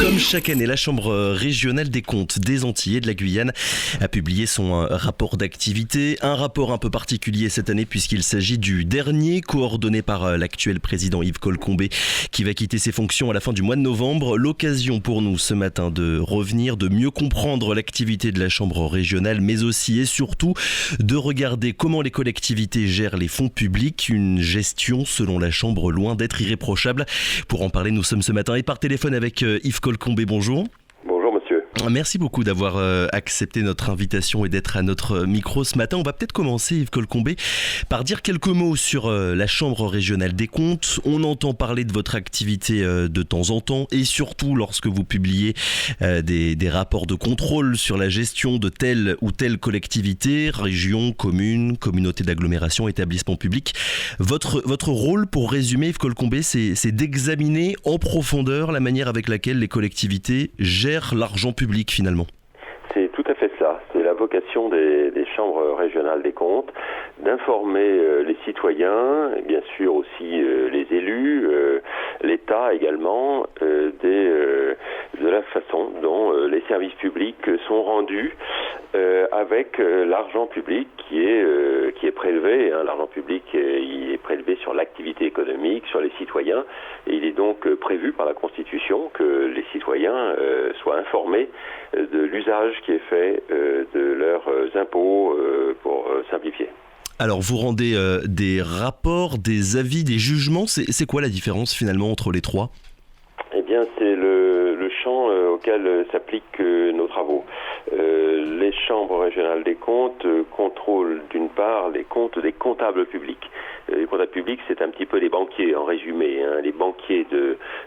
Comme chaque année, la Chambre régionale des comptes des Antilles et de la Guyane a publié son rapport d'activité. Un rapport un peu particulier cette année puisqu'il s'agit du dernier, coordonné par l'actuel président Yves Colcombé qui va quitter ses fonctions à la fin du mois de novembre. L'occasion pour nous ce matin de revenir, de mieux comprendre l'activité de la Chambre régionale, mais aussi et surtout de regarder comment les collectivités gèrent les fonds publics. Une gestion selon la Chambre loin d'être irréprochable. Pour en parler, nous sommes ce matin et par téléphone avec Yves Colcombé. Bonjour. Bonjour monsieur. Merci beaucoup d'avoir accepté notre invitation et d'être à notre micro ce matin. On va peut-être commencer, Yves Colcombé, par dire quelques mots sur la Chambre régionale des comptes. On entend parler de votre activité de temps en temps et surtout lorsque vous publiez des rapports de contrôle sur la gestion de telle ou telle collectivité, région, commune, communauté d'agglomération, établissement public. Votre rôle, pour résumer, Yves Colcombé, c'est d'examiner en profondeur la manière avec laquelle les collectivités gèrent l'argent public finalement. C'est tout à fait ça. C'est la vocation des chambres régionales des comptes, d'informer les citoyens, et bien sûr aussi les élus, l'État également, de la façon dont les services publics sont rendus avec l'argent public qui est prélevé. L'argent public il est prélevé sur l'activité économique, sur les citoyens, et il est donc prévu par la Constitution que les citoyens soient informés de l'usage qui est fait de leurs impôts pour simplifier. Alors vous rendez des rapports, des avis, des jugements, c'est quoi la différence finalement entre les trois ? Eh bien c'est le champ auquel s'appliquent nos travaux. Les chambres régionales des comptes contrôlent d'une part les comptes des comptables publics. Les comptables publics, c'est un petit peu les banquiers en résumé, les banquiers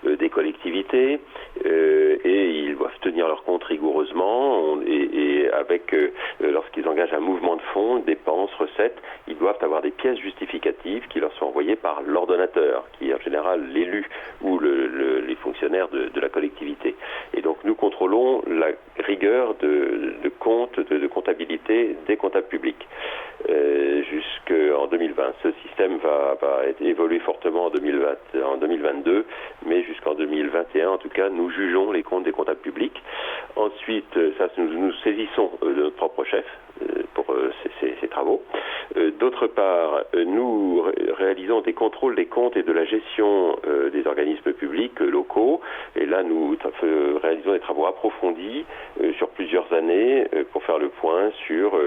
des collectivités, et ils doivent tenir leurs comptes rigoureusement et avec lorsqu'ils engagent un mouvement de fonds, dépenses, recettes, ils doivent avoir des pièces justificatives qui leur sont envoyées par l'ordonnateur, qui est en général l'élu ou les fonctionnaires de la collectivité. Et donc nous contrôlons la rigueur de compte, de comptabilité des comptables publics. Jusqu'en 2020. Ce système va évoluer fortement en 2022, mais jusqu'en 2021, en tout cas, nous jugeons les comptes des comptables publics. Ensuite, nous saisissons de notre propre chef pour ces travaux. D'autre part, nous réalisons des contrôles des comptes et de la gestion des organismes publics locaux. Et là, nous réalisons des travaux approfondis sur plusieurs années pour faire le point sur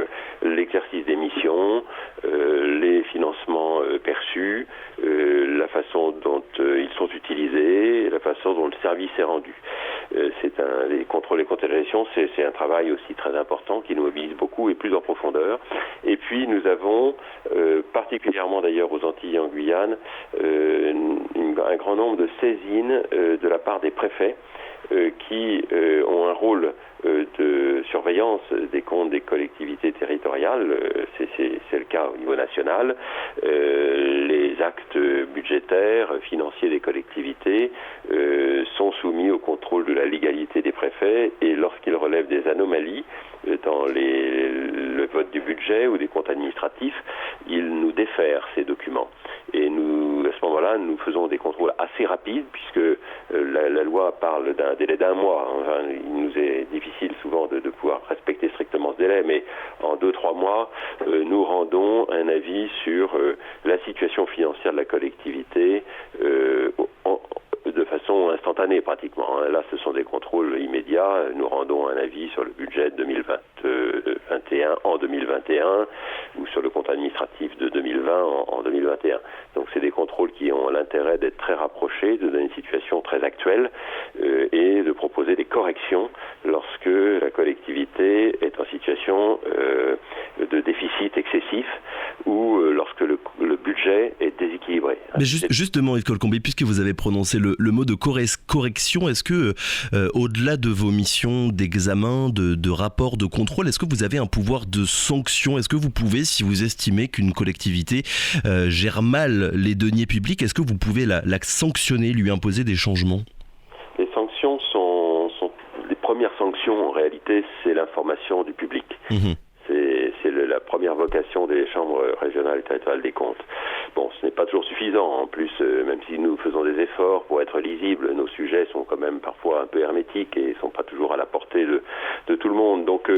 l'exercice des missions, les financements perçus, la façon dont ils sont utilisés, la façon dont le service est rendu. Les contrôles et comptes de gestion, c'est un travail aussi très important qui nous mobilise beaucoup et plus en profondeur. Et puis nous avons, particulièrement d'ailleurs aux Antilles et en Guyane, un grand nombre de saisines de la part des préfets qui ont un rôle de surveillance des comptes des collectivités territoriales. C'est le cas au niveau national. Les actes budgétaires, financiers des collectivités sont soumis au contrôle de la légalité des préfets, et lorsqu'ils relèvent des anomalies dans le vote du budget ou des comptes administratifs, ils nous défèrent ces documents. Et nous, à ce moment-là, nous faisons des contrôles assez rapides puisque la loi parle d'un délai d'un mois. Enfin, il nous est difficile souvent de pouvoir respecter strictement ce délai, mais en 2-3 mois, nous rendons un avis sur la situation financière de la collectivité de façon instantanée pratiquement. Là, ce sont des contrôles immédiats. Nous rendons un avis sur le budget de 2021 en 2021 ou sur le compte administratif de 2020 en 2021. Donc, c'est des contrôles qui ont l'intérêt d'être très rapprochés, de donner une situation très actuelle et de proposer des corrections lorsque la collectivité est en situation de déficit excessif ou lorsque le budget est déséquilibré. Mais justement, Yves Colcombé, puisque vous avez prononcé le mot de correction, est-ce que, au-delà de vos missions d'examen, de rapport, de contrôle, est-ce que vous avez un pouvoir de sanction ? Est-ce que vous pouvez, si vous estimez qu'une collectivité gère mal les deniers publics, est-ce que vous pouvez la sanctionner, lui imposer des changements ? Les sanctions sont les premières sanctions, en réalité, c'est l'information du public. Mmh. C'est la première vocation des chambres régionales et territoriales des comptes. Bon, ce n'est pas toujours suffisant. En plus, même si nous faisons des efforts pour être lisibles, nos sujets sont quand même parfois un peu hermétiques et sont pas toujours à la portée de tout le monde. Donc,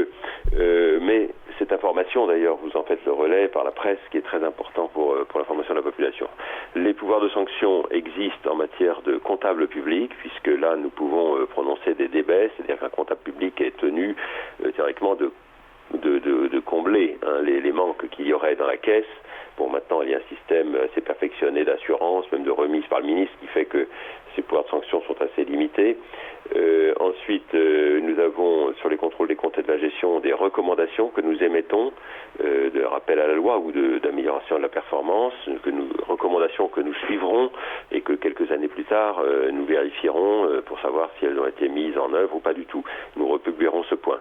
mais cette information, d'ailleurs, vous en faites le relais par la presse, qui est très important pour l'information de la population. Les pouvoirs de sanction existent en matière de comptable public, puisque là, nous pouvons prononcer des débets, c'est-à-dire qu'un comptable public est tenu théoriquement de combler les manques qu'il y aurait dans la caisse. Bon, maintenant, il y a un système assez perfectionné d'assurance, même de remise par le ministre, qui fait que ces pouvoirs de sanction sont assez limités. Ensuite, nous avons, sur les contrôles des comptes et de la gestion, des recommandations que nous émettons, de rappel à la loi ou d'amélioration de la performance, recommandations que nous suivrons et que quelques années plus tard, nous vérifierons pour savoir si elles ont été mises en œuvre ou pas du tout. Nous republierons ce point.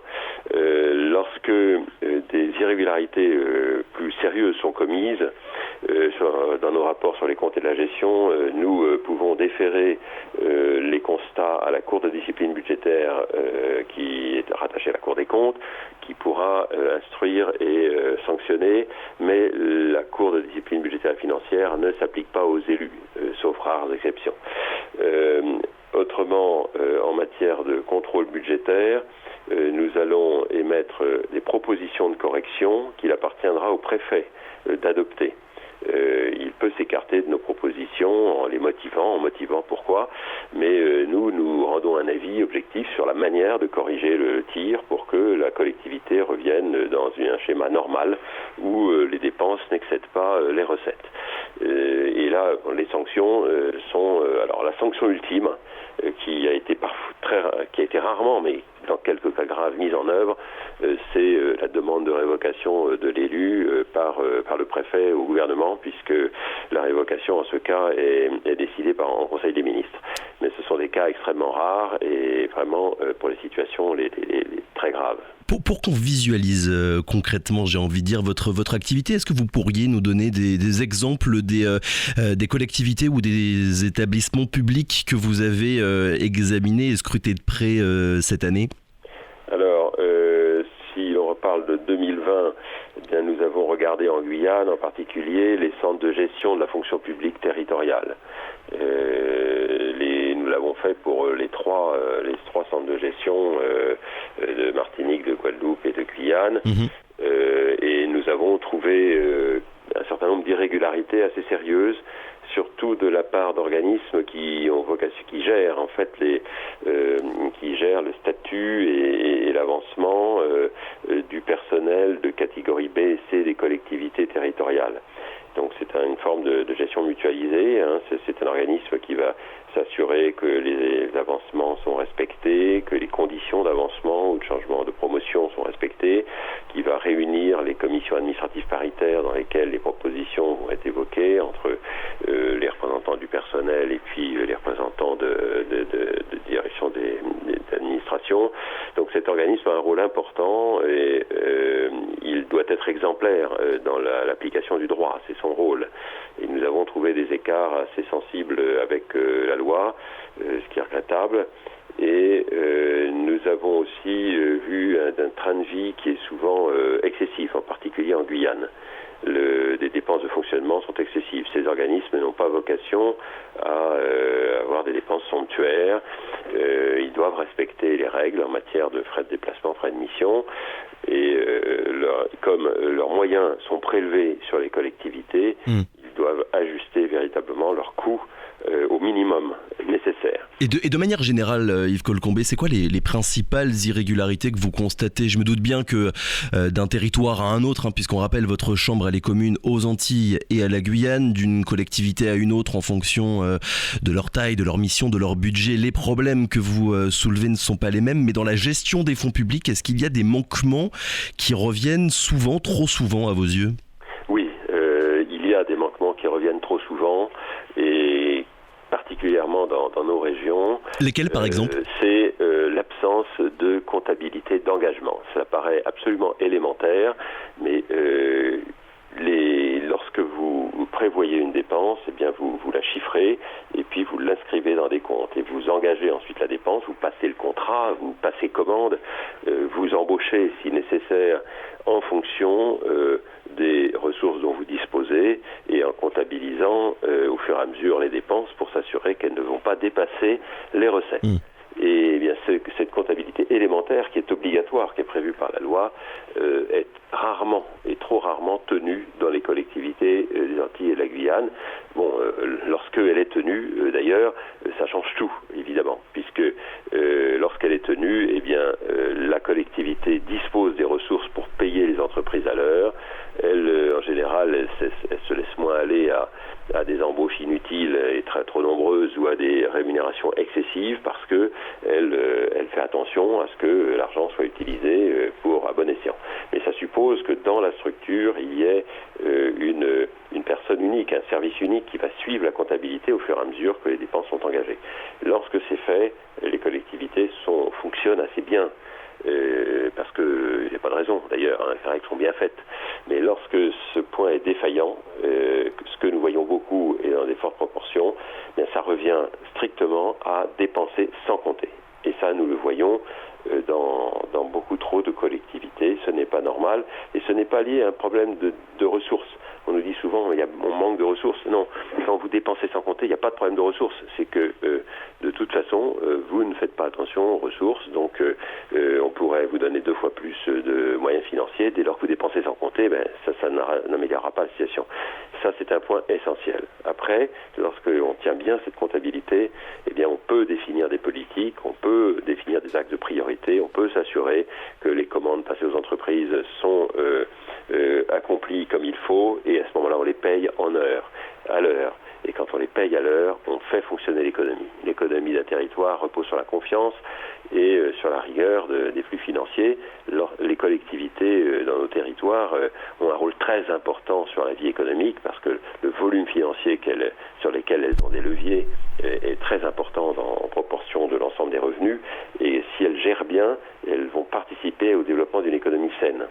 Lorsque des irrégularités plus sérieuses sont commises, dans nos rapports sur les comptes et de la gestion, nous pouvons déférer les constats à la Cour de discipline budgétaire qui est rattachée à la Cour des comptes, qui pourra instruire et sanctionner, mais la Cour de discipline budgétaire et financière ne s'applique pas aux élus, sauf rares exceptions. Autrement, en matière de contrôle budgétaire, nous allons émettre des propositions de correction qu'il appartiendra au préfet d'adopter. Il peut s'écarter de nos propositions en motivant pourquoi, mais nous rendons un avis objectif sur la manière de corriger le tir pour que la collectivité revienne dans un schéma normal où les dépenses n'excèdent pas les recettes. Et là, les sanctions sont... alors la sanction ultime, qui a été rarement, mais dans quelques cas graves, mise en œuvre, c'est la demande de révocation de l'élu par le préfet au gouvernement, puisque la révocation en ce cas est décidée en Conseil des ministres. Mais ce sont des cas extrêmement rares et vraiment pour les situations les très graves. Pour qu'on visualise concrètement, j'ai envie de dire, votre activité, est-ce que vous pourriez nous donner des exemples des collectivités ou des établissements publics que vous avez examinés et scrutés de près cette année ? Alors, si on reparle de 2020, eh bien, nous avons regardé en Guyane en particulier les centres de gestion de la fonction publique territoriale. Nous l'avons fait pour les trois centres de gestion de Martinique, de Guadeloupe et de Guyane. Et nous avons trouvé un certain nombre d'irrégularités assez sérieuses, surtout de la part d'organismes qui gèrent en fait qui gèrent le statut et l'avancement du personnel de catégorie B et C des collectivités territoriales. Donc c'est une forme de gestion mutualisée. C'est un organisme qui va s'assurer que les avancements sont respectés, que les conditions d'avancement ou de changement de promotion sont respectées, qui va réunir les commissions administratives paritaires dans lesquelles les propositions vont être évoquées entre les représentants du personnel et puis les représentants de direction d'administration. Donc cet organisme a un rôle important et il doit être exemplaire dans l'application du droit, c'est son rôle. Et nous avons trouvé des écarts assez sensibles avec la loi, ce qui est regrettable. Et nous avons aussi vu un train de vie qui est souvent excessif, en particulier en Guyane. Des dépenses de fonctionnement sont excessives. Ces organismes n'ont pas vocation à avoir des dépenses somptuaires. Ils doivent respecter les règles en matière de frais de déplacement, frais de mission. Et comme leurs moyens sont prélevés sur les collectivités, ils doivent ajuster véritablement leurs coûts au minimum nécessaire. Et de manière générale, Yves Colcombé, c'est quoi les principales irrégularités que vous constatez ? Je me doute bien que d'un territoire à un autre, puisqu'on rappelle votre chambre elle est commune aux Antilles et à la Guyane, d'une collectivité à une autre en fonction de leur taille, de leur mission, de leur budget. Les problèmes que vous soulevez ne sont pas les mêmes, mais dans la gestion des fonds publics, est-ce qu'il y a des manquements qui reviennent souvent, trop souvent à vos yeux ? Oui, il y a des manquements qui reviennent trop souvent et particulièrement dans nos régions. Lesquels par exemple ? C'est l'absence de comptabilité d'engagement. Ça paraît absolument élémentaire, mais lorsque vous prévoyez une dépense, eh bien vous la chiffrez et puis vous l'inscrivez dans des comptes et vous engagez ensuite la dépense, vous passez le contrat, vous passez commande, vous embauchez si nécessaire en fonction des ressources dont vous disposez et en comptabilisant au fur et à mesure les dépenses pour s'assurer qu'elles ne vont pas dépasser les recettes. Et bien cette comptabilité élémentaire qui est obligatoire, qui est prévue par la loi, est rarement et trop rarement tenue dans les collectivités des Antilles et de la Guyane. Bon, lorsqu'elle est tenue, d'ailleurs, ça change tout, évidemment, puisque lorsqu'elle est tenue, eh bien, la collectivité dispose des ressources pour payer les entreprises à l'heure. Elle, en général, elle se laisse moins aller à des embauches inutiles et trop nombreuses ou à des rémunérations excessives parce que elle fait attention à ce que l'argent soit utilisé à bon escient. Mais ça suppose que dans la structure, il y ait une personne unique, un service unique qui va suivre la comptabilité au fur et à mesure que les dépenses sont engagées. Lorsque c'est fait, les collectivités fonctionnent assez bien. Parce qu'il n'y a pas de raison d'ailleurs, les règles sont bien faites. Mais lorsque ce point est défaillant, ce que nous voyons beaucoup et dans des fortes proportions, bien, ça revient strictement à dépenser sans compter. Et ça, nous le voyons dans beaucoup trop de collectivités. Ce n'est pas normal et ce n'est pas lié à un problème de ressources. On nous dit souvent on manque de ressources. Non, quand vous dépensez sans compter, il n'y a pas de problème de ressources. C'est que de toute façon, vous ne faites pas attention aux ressources. Donc on pourrait vous donner 2 fois plus de moyens financiers. Dès lors que vous dépensez sans compter, ça n'améliorera pas la situation. Ça, c'est un point essentiel. Après, lorsqu'on tient bien cette comptabilité, eh bien, on peut définir des politiques, on peut définir des axes de priorité, on peut s'assurer que les commandes passées aux entreprises sont accomplies comme il faut, et à ce moment-là, on les paye à l'heure. Et quand on les paye à l'heure, on fait fonctionner l'économie. L'économie d'un territoire repose sur la confiance et sur la rigueur des flux financiers. Les collectivités dans nos territoires ont un rôle très important sur la vie économique parce que le volume financier sur lesquels elles ont des leviers est très important en proportion de l'ensemble des revenus. Et si elles gèrent bien, elles vont participer au développement d'une économie saine.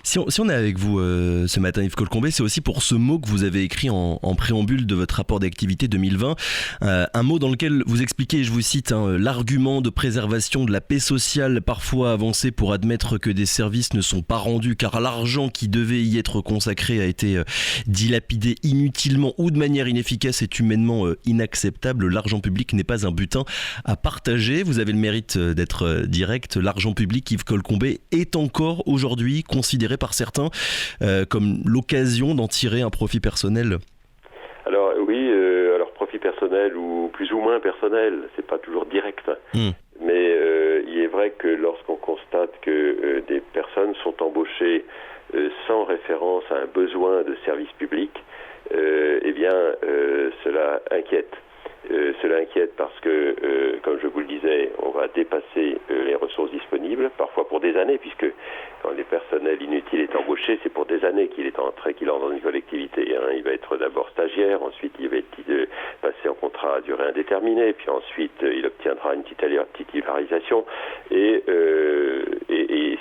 Si on est avec vous ce matin, Yves Colcombé, c'est aussi pour ce mot que vous avez écrit en préambule de votre rapport d'activité 2020, un mot dans lequel vous expliquez, je vous cite, l'argument de préservation de la paix sociale parfois avancé pour admettre que des services ne sont pas rendus car l'argent qui devait y être consacré a été dilapidé inutilement ou de manière inefficace est humainement inacceptable. L'argent public n'est pas un butin à partager. Vous avez le mérite d'être direct. L'argent public, Yves Colcombé, est encore aujourd'hui considéré par certains comme l'occasion d'en tirer un profit personnel. Alors oui, profit personnel ou plus ou moins personnel, c'est pas toujours direct. Mais il est vrai que lorsqu'on constate que des personnes sont embauchées sans référence à un besoin de service public, eh bien cela inquiète. Cela inquiète parce que, comme je vous le disais, on va dépasser les ressources disponibles, parfois pour des années, puisque quand les personnels inutiles est embauché, c'est pour des années qu'il entre dans une collectivité. Il va être d'abord stagiaire, ensuite il va être passé en contrat à durée indéterminée, puis ensuite il obtiendra une titularisation, et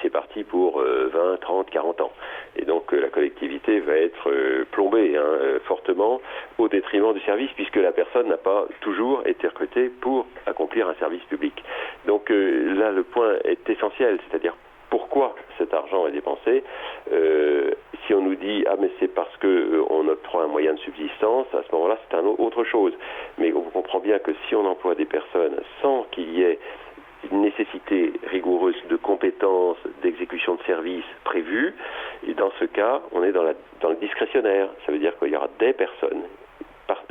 c'est parti pour 20, 30, 40 ans. Et donc la collectivité va être plombée fortement au détriment du service, puisque la personne n'a pas toujours été recrutée pour accomplir un service public. Donc là, le point est essentiel, c'est-à-dire pourquoi cet argent est dépensé. Si on nous dit « Ah, mais c'est parce qu'on octroie un moyen de subsistance », à ce moment-là, c'est autre chose. Mais on comprend bien que si on emploie des personnes sans qu'il y ait une nécessité rigoureuse de compétences, d'exécution de services prévues, et dans ce cas, on est dans le discrétionnaire. Ça veut dire qu'il y aura des personnes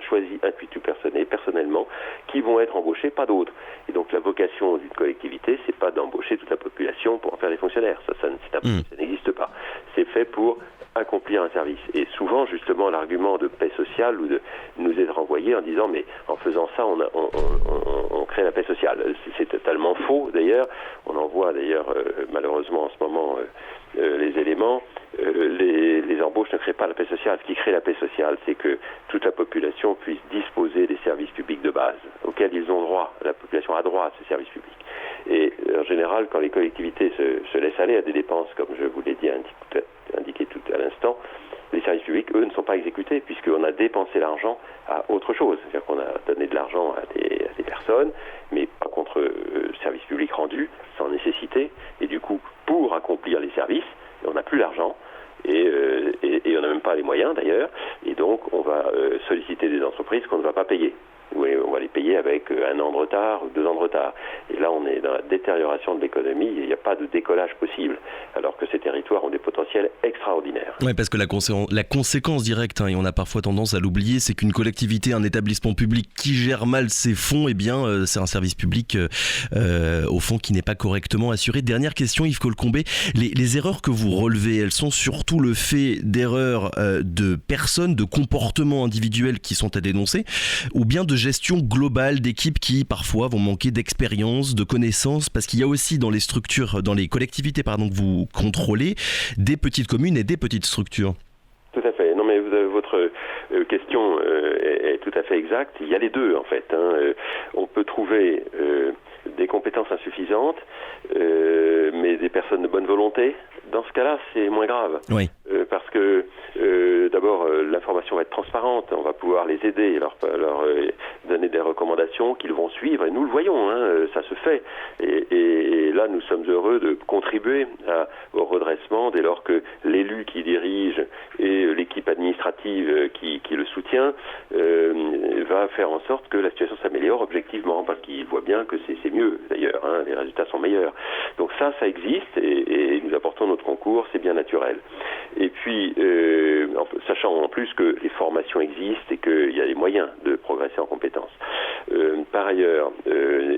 choisies intuitu personnellement qui vont être embauchées, pas d'autres. Et donc la vocation d'une collectivité, c'est pas d'embaucher toute la population pour en faire des fonctionnaires. Ça n'existe pas. C'est fait pour accomplir un service. Et souvent, justement, l'argument de paix sociale nous est renvoyé en disant mais en faisant ça, on crée la paix sociale. C'est totalement faux d'ailleurs. On en voit d'ailleurs malheureusement en ce moment les éléments. Les embauches ne créent pas la paix sociale. Ce qui crée la paix sociale, c'est que toute la population puisse disposer des services publics de base auxquels ils ont droit. La population a droit à ces services publics. Et en général, quand les collectivités se laissent aller à des dépenses, comme je vous l'ai dit, indiqué tout à l'instant, les services publics, eux, ne sont pas exécutés puisqu'on a dépensé l'argent à autre chose. C'est-à-dire qu'on a donné de l'argent à des personnes, mais pas contre service public rendu, sans nécessité. Et du coup, pour accomplir les services, on n'a plus l'argent. Et on n'a même pas les moyens d'ailleurs. Et donc, on va solliciter des entreprises qu'on ne va pas payer. Oui, on va les payer avec 1 an de retard ou 2 ans de retard. Et là, on est dans la détérioration de l'économie et il n'y a pas de décollage possible, alors que ces territoires ont des potentiels extraordinaires. Oui, parce que la conséquence directe, et on a parfois tendance à l'oublier, c'est qu'une collectivité, un établissement public qui gère mal ses fonds, c'est un service public, au fond, qui n'est pas correctement assuré. Dernière question, Yves Colcombé, les erreurs que vous relevez, elles sont surtout le fait d'erreurs de personnes, de comportements individuels qui sont à dénoncer, ou bien de gestion globale d'équipes qui parfois vont manquer d'expérience, de connaissances, parce qu'il y a aussi dans les structures, dans les collectivités que vous contrôlez, des petites communes et des petites structures. Tout à fait. Non, mais votre question est tout à fait exacte. Il y a les deux en fait. On peut trouver des compétences insuffisantes, mais des personnes de bonne volonté. Dans ce cas-là, c'est moins grave. Oui. Parce que d'abord, l'information va être transparente. On va pouvoir les aider, leur donner des recommandations qu'ils vont suivre. Et nous le voyons, ça se fait. Et là, nous sommes heureux de contribuer au redressement dès lors que l'élu qui dirige et l'équipe administrative qui le soutient va faire en sorte que la situation s'améliore objectivement, parce qu'il voit bien que c'est mieux d'ailleurs, les résultats sont meilleurs. Donc ça existe et nous apportons notre concours, c'est bien naturel. Et puis, sachant en plus que les formations existent et qu'il y a les moyens de progresser en compétences. Par ailleurs,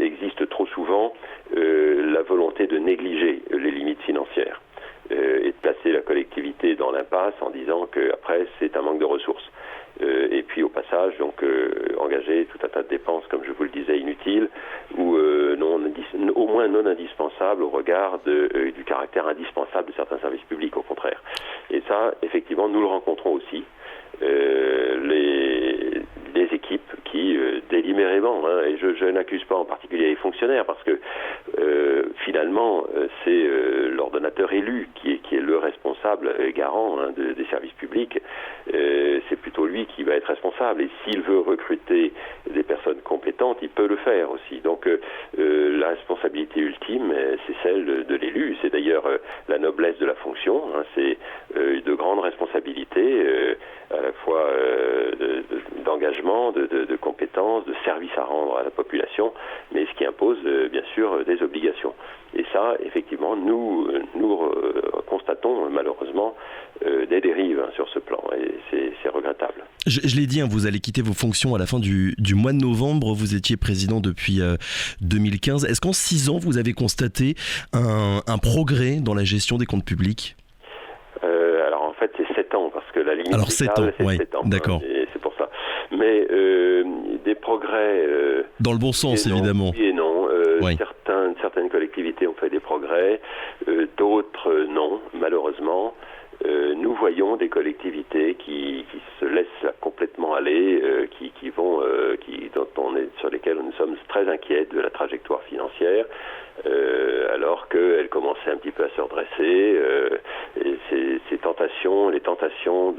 existe trop souvent la volonté de négliger les limites financières et de placer la collectivité dans l'impasse en disant qu'après c'est un manque de ressources. Et puis au passage, donc engager tout un tas de dépenses, comme je vous le disais, inutiles ou au moins non indispensables au regard du caractère indispensable de certains services publics, au contraire. Et ça, effectivement, nous le rencontrons aussi. Les équipes qui délibérément, et je n'accuse pas en particulier les fonctionnaires parce que finalement c'est l'ordonnateur élu qui est le responsable garant des services publics. C'est plutôt lui qui va être responsable, et s'il veut recruter des personnes compétentes, il peut le faire aussi. Donc la responsabilité ultime, c'est celle de l'élu. C'est d'ailleurs la noblesse de la fonction, c'est de grandes responsabilités, à la fois d'engagement, de compétences, de services à rendre à la population, mais ce qui impose bien sûr des obligations. Et ça, effectivement, nous constatons malheureusement des dérives sur ce plan, et c'est regrettable. Je l'ai dit, vous allez quitter vos fonctions à la fin du mois de novembre. Vous étiez président depuis 2015. Est-ce qu'en 6 ans, vous avez constaté un progrès dans la gestion des comptes publics ? Alors en fait, c'est 7 ans, parce que la limite légale, 7 ans, c'est 7 ans. D'accord. Et c'est pour ça. Mais des progrès... dans le bon sens, évidemment. Oui et non. Certaines collectivités ont fait des progrès, d'autres non, malheureusement. Nous voyons des collectivités qui se laissent complètement aller, sur lesquelles nous sommes très inquiets de la trajectoire financière, alors qu'elles commençaient un petit peu à se redresser. Et les tentations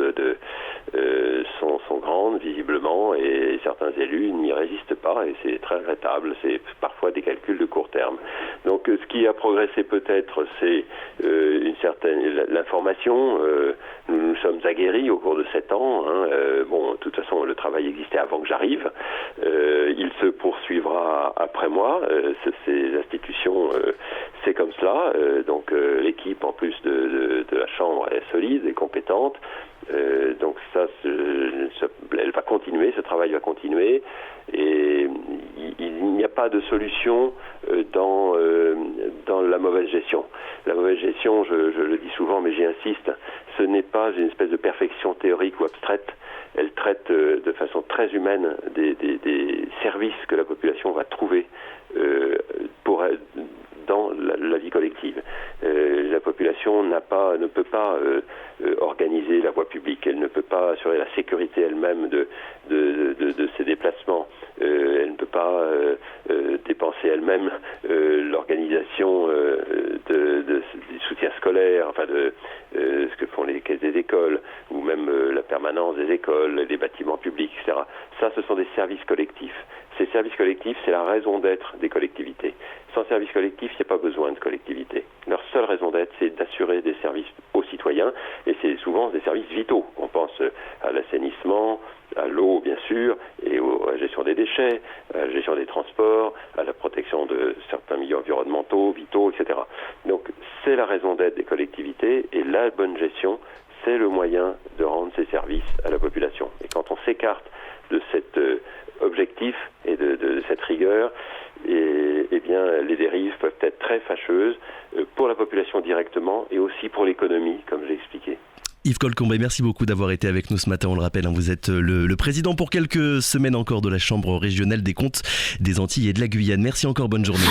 sont grandes visiblement, et certains élus n'y résistent pas, et c'est très regrettable. C'est parfois des calculs de court terme. Donc ce qui a progressé peut-être, c'est l'information. Nous nous sommes aguerris au cours de 7 ans. De toute façon, le travail existait avant que j'arrive. Il se poursuivra après moi. Ces institutions, c'est comme cela. Donc l'équipe, en plus de la Chambre, est solide et compétente. Donc elle va continuer, ce travail va continuer, et il n'y a pas de solution dans la mauvaise gestion. La mauvaise gestion, je le dis souvent, mais j'y insiste, ce n'est pas une espèce de perfection théorique ou abstraite. Elle traite de façon très humaine des services que la population va trouver dans la vie collective. La population ne peut pas organiser la voie publique, elle ne peut pas assurer la sécurité elle-même de ses déplacements, elle ne peut pas dépenser elle-même l'organisation du soutien scolaire, ce que font les caisses des écoles, ou même des écoles, des bâtiments publics, etc. Ça, ce sont des services collectifs. Ces services collectifs, c'est la raison d'être des collectivités. Sans services collectifs, il n'y a pas besoin de collectivités. Leur seule raison d'être, c'est d'assurer des services aux citoyens, et c'est souvent des services vitaux. On pense à l'assainissement, à l'eau bien sûr, et à la gestion des déchets, à la gestion des transports, à la protection de certains milieux environnementaux, vitaux, etc. Donc c'est la raison d'être des collectivités, et la bonne gestion, c'est le moyen de rendre ces services à la population. Et quand on s'écarte de cet objectif et de cette rigueur, eh bien, les dérives peuvent être très fâcheuses pour la population directement et aussi pour l'économie, comme j'ai expliqué. Yves Colcombet, merci beaucoup d'avoir été avec nous ce matin. On le rappelle, vous êtes le président pour quelques semaines encore de la Chambre régionale des comptes des Antilles et de la Guyane. Merci encore, bonne journée.